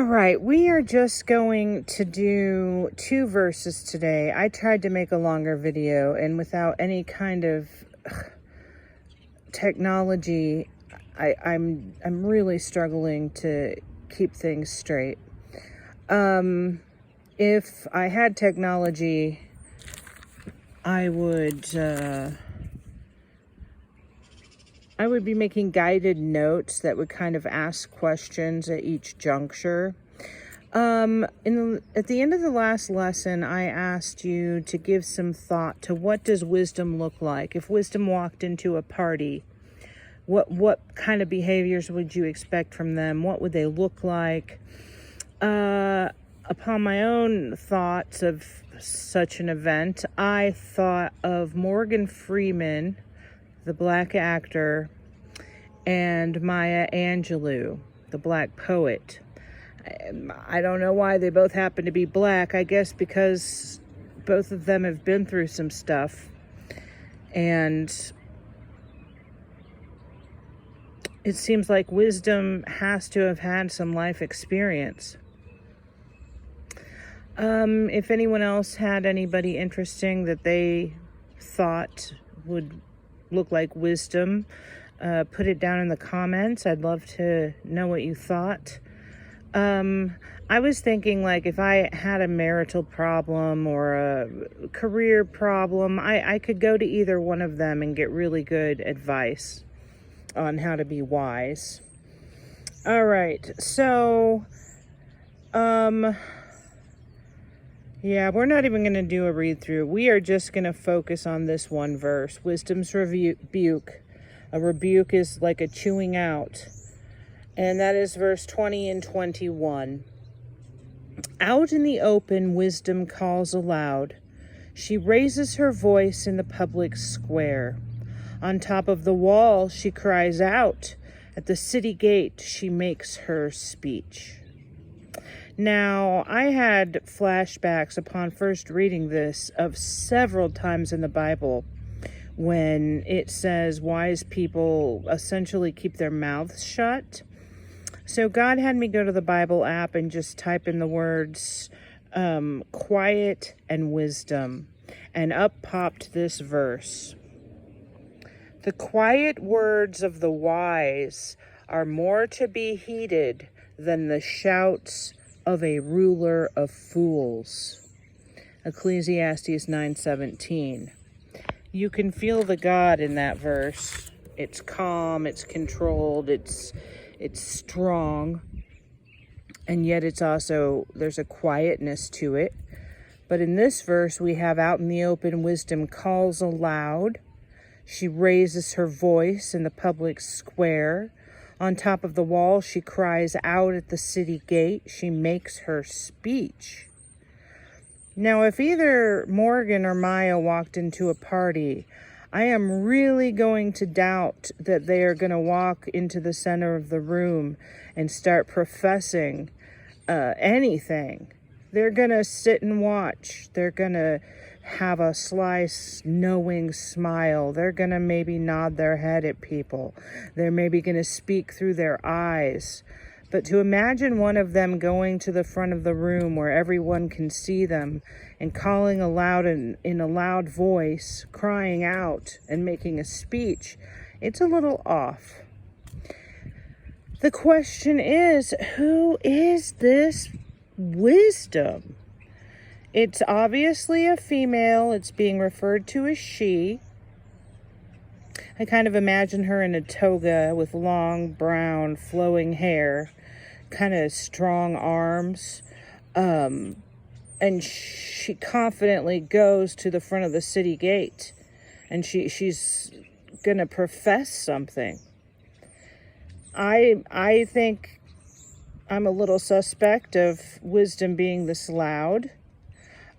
All right, we are just going to do 2 verses today. I tried to make a longer video, and without any kind of technology, I'm really struggling to keep things straight. If I had technology, I would be making guided notes that would kind of ask questions at each juncture. At the end of the last lesson, I asked you to give some thought to what does wisdom look like? If wisdom walked into a party, what kind of behaviors would you expect from them? What would they look like? Upon my own thoughts of such an event, I thought of Morgan Freeman, the black actor, and Maya Angelou, the black poet. I don't know why they both happen to be black. I guess because both of them have been through some stuff. And it seems like wisdom has to have had some life experience. If anyone else had anybody interesting that they thought would look like wisdom, put it down in the comments. I'd love to know what you thought. I was thinking, like, if I had a marital problem or a career problem, I could go to either one of them and get really good advice on how to be wise. All right, so yeah, we're not even going to do a read through. We are just going to focus on this one verse. Wisdom's rebuke. A rebuke is like a chewing out. And that is verse 20 and 21. Out in the open, wisdom calls aloud. She raises her voice in the public square. On top of the wall, she cries out. At the city gate, she makes her speech. Now, I had flashbacks upon first reading this of several times in the Bible when it says wise people essentially keep their mouths shut. So God had me go to the Bible app and just type in the words quiet and wisdom, and up popped this verse. The quiet words of the wise are more to be heeded than the shouts of a ruler of fools. Ecclesiastes 9:17. You can feel the God in that verse. It's calm, it's controlled, it's strong, and yet it's also, there's a quietness to it. But in this verse, we have out in the open, wisdom calls aloud. She raises her voice in the public square. On top of the wall, she cries out at the city gate. She makes her speech. Now, if either Morgan or Maya walked into a party, I am really going to doubt that they are going to walk into the center of the room and start professing anything. They're going to sit and watch. They're going to have a sly, knowing smile. They're going to maybe nod their head at people. They're maybe going to speak through their eyes. But to imagine one of them going to the front of the room where everyone can see them and calling aloud in a loud voice, crying out and making a speech, it's a little off. The question is, who is this wisdom? It's obviously a female. It's being referred to as she. I kind of imagine her in a toga with long, brown, flowing hair, kind of strong arms. And she confidently goes to the front of the city gate. And she's going to profess something. I think I'm a little suspect of wisdom being this loud.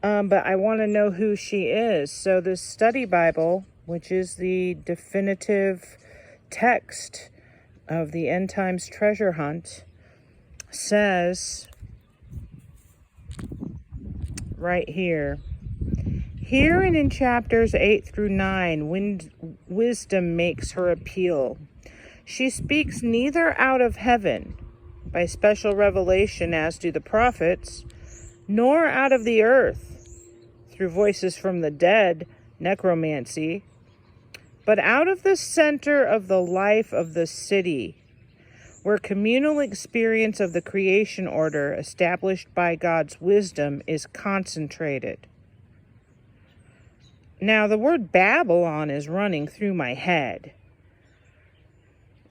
But I want to know who she is. So this study Bible, which is the definitive text of the end times treasure hunt, says right here, and in chapters 8 through 9, wisdom makes her appeal. She speaks neither out of heaven, by special revelation, as do the prophets, nor out of the earth, through voices from the dead, necromancy, but out of the center of the life of the city, where communal experience of the creation order established by God's wisdom is concentrated. Now, the word Babylon is running through my head.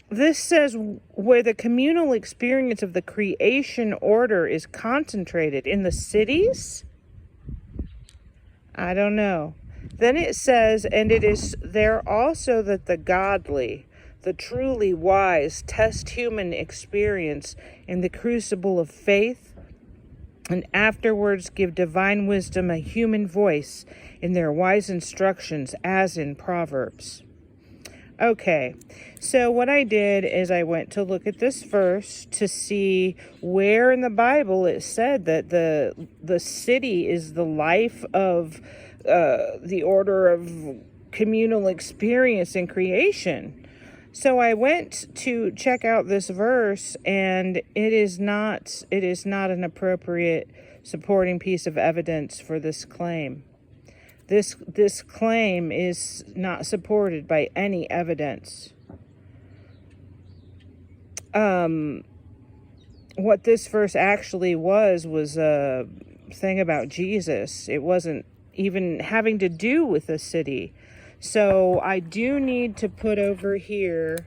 This says where the communal experience of the creation order is concentrated in the cities? I don't know. Then it says, and it is there also that the godly, the truly wise, test human experience in the crucible of faith, and afterwards give divine wisdom a human voice in their wise instructions, as in Proverbs. Okay, so what I did is I went to look at this verse to see where in the Bible it said that the city is the life of the order of communal experience in creation. So I went to check out this verse, and it is not an appropriate supporting piece of evidence for this claim. This claim is not supported by any evidence. What this verse actually was a thing about Jesus. It wasn't even having to do with the city. So I do need to put over here,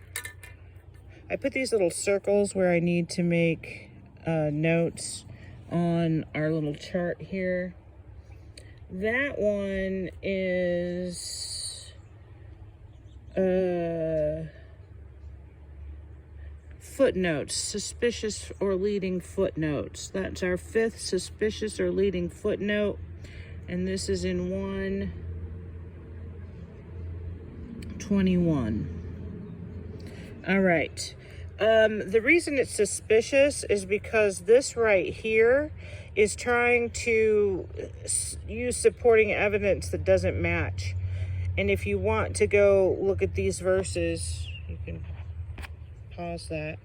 I put these little circles where I need to make notes on our little chart here. That one is footnotes, suspicious or leading footnotes. That's our fifth suspicious or leading footnote, and this is in 1:21. All right. The reason it's suspicious is because this right here is trying to use supporting evidence that doesn't match. And if you want to go look at these verses, you can pause that.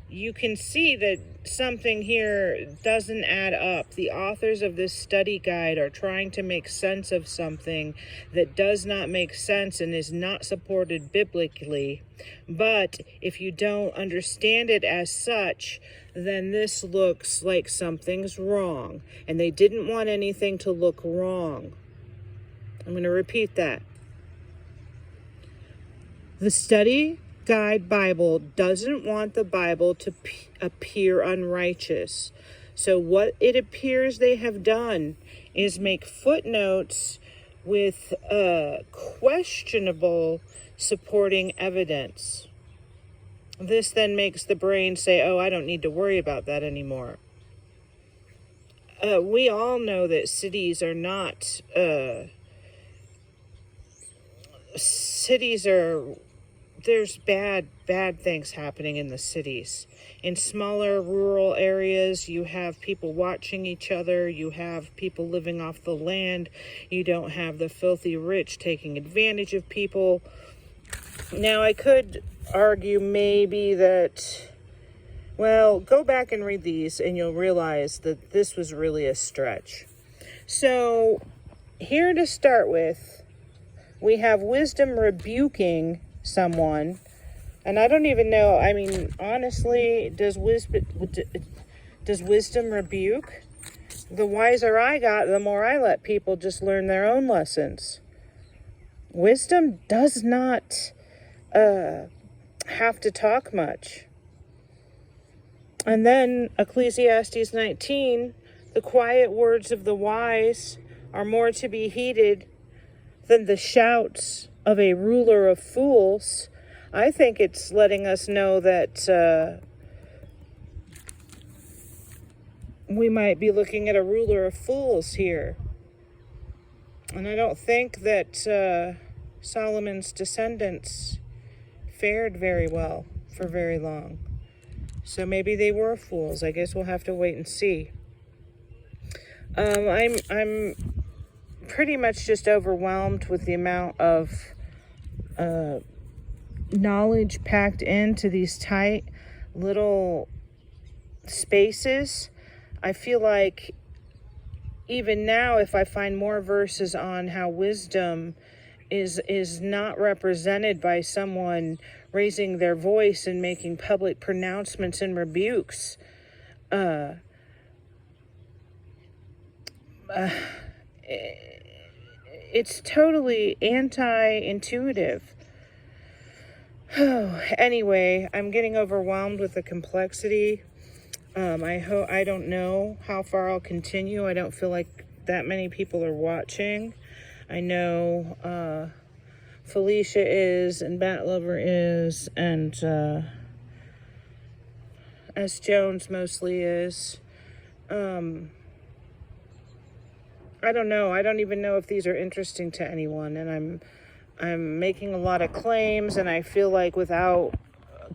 You can see that something here doesn't add up. The authors of this study guide are trying to make sense of something that does not make sense and is not supported biblically. But if you don't understand it as such, then this looks like something's wrong. And they didn't want anything to look wrong. I'm going to repeat that. The study guide Bible doesn't want the Bible to appear unrighteous. So what it appears they have done is make footnotes with questionable supporting evidence. This then makes the brain say, oh, I don't need to worry about that anymore. We all know that cities are not, there's bad things happening in the cities. In smaller rural areas, you have people watching each other. You have people living off the land. You don't have the filthy rich taking advantage of people. Now, I could argue maybe that, well, go back and read these and you'll realize that this was really a stretch. So, here to start with, we have wisdom rebuking someone, and I don't even know, I mean, honestly, does wisdom rebuke? The wiser I got, the more I let people just learn their own lessons. Wisdom does not have to talk much. And then Ecclesiastes 19, the quiet words of the wise are more to be heeded than the shouts of a ruler of fools. I think it's letting us know that we might be looking at a ruler of fools here. And I don't think that Solomon's descendants fared very well for very long. So maybe they were fools. I guess we'll have to wait and see. I'm pretty much just overwhelmed with the amount of knowledge packed into these tight little spaces. I feel like even now, if I find more verses on how wisdom is not represented by someone raising their voice and making public pronouncements and rebukes, it's totally anti-intuitive. Anyway, I'm getting overwhelmed with the complexity. I don't know how far I'll continue. I don't feel like that many people are watching. I know Felicia is, and Bat Lover is, and S. Jones mostly is. I don't know. I don't even know if these are interesting to anyone, and I'm making a lot of claims, and I feel like without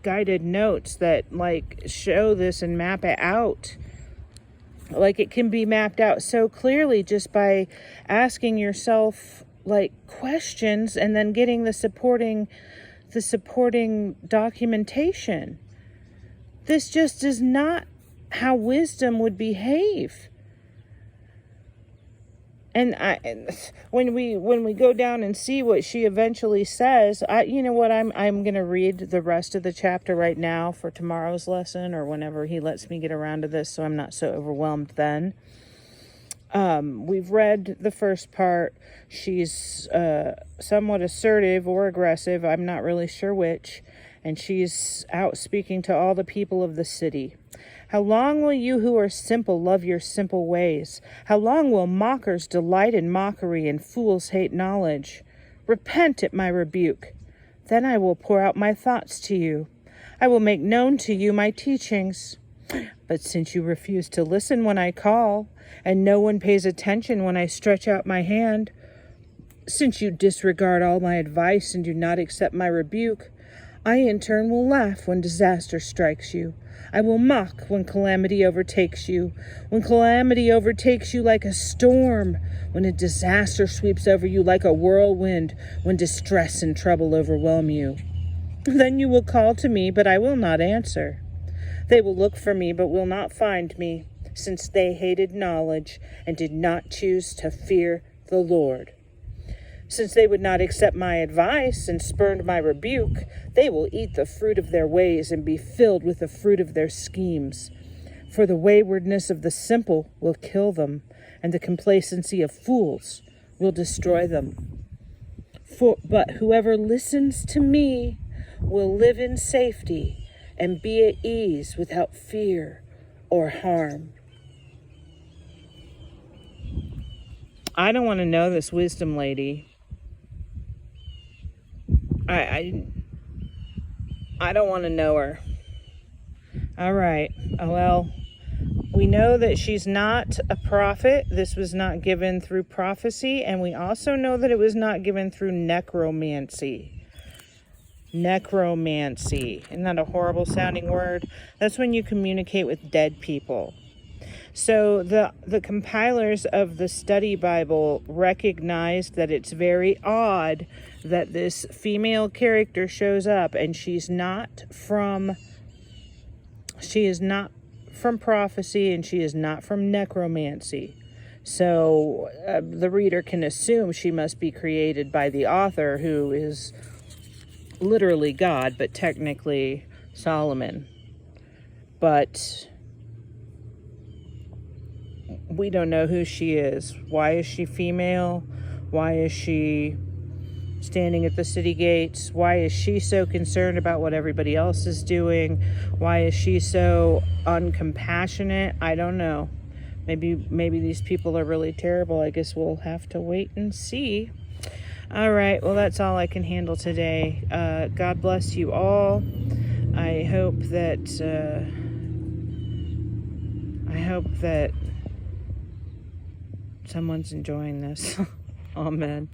guided notes that like show this and map it out, like it can be mapped out so clearly just by asking yourself like questions and then getting the supporting documentation. This just is not how wisdom would behave. And when we go down and see what she eventually says, you know what, I'm going to read the rest of the chapter right now for tomorrow's lesson, or whenever he lets me get around to this, so I'm not so overwhelmed then. We've read the first part. She's somewhat assertive or aggressive, I'm not really sure which, and she's out speaking to all the people of the city. How long will you who are simple love your simple ways? How long will mockers delight in mockery and fools hate knowledge? Repent at my rebuke. Then I will pour out my thoughts to you. I will make known to you my teachings. But since you refuse to listen when I call, and no one pays attention when I stretch out my hand, since you disregard all my advice and do not accept my rebuke, I in turn will laugh when disaster strikes you. I will mock when calamity overtakes you. When calamity overtakes you like a storm. When a disaster sweeps over you like a whirlwind. When distress and trouble overwhelm you. Then you will call to me, but I will not answer. They will look for me, but will not find me, since they hated knowledge and did not choose to fear the Lord. Since they would not accept my advice and spurned my rebuke, they will eat the fruit of their ways and be filled with the fruit of their schemes. For the waywardness of the simple will kill them, and the complacency of fools will destroy them. But whoever listens to me will live in safety and be at ease without fear or harm. I don't want to know this wisdom lady. I don't want to know her. All right. Well, we know that she's not a prophet. This was not given through prophecy. And we also know that it was not given through necromancy. Necromancy. Isn't that a horrible sounding word? That's when you communicate with dead people. So the compilers of the study Bible recognized that it's very odd that this female character shows up, and she is not from prophecy, and she is not from necromancy. So the reader can assume she must be created by the author, who is literally God, but technically Solomon. But we don't know who she is. Why is she female? Why is she standing at the city gates? Why is she so concerned about what everybody else is doing? Why is she so uncompassionate? I don't know. Maybe these people are really terrible. I guess we'll have to wait and see. All right. Well, that's all I can handle today. God bless you all. I hope that someone's enjoying this. Amen.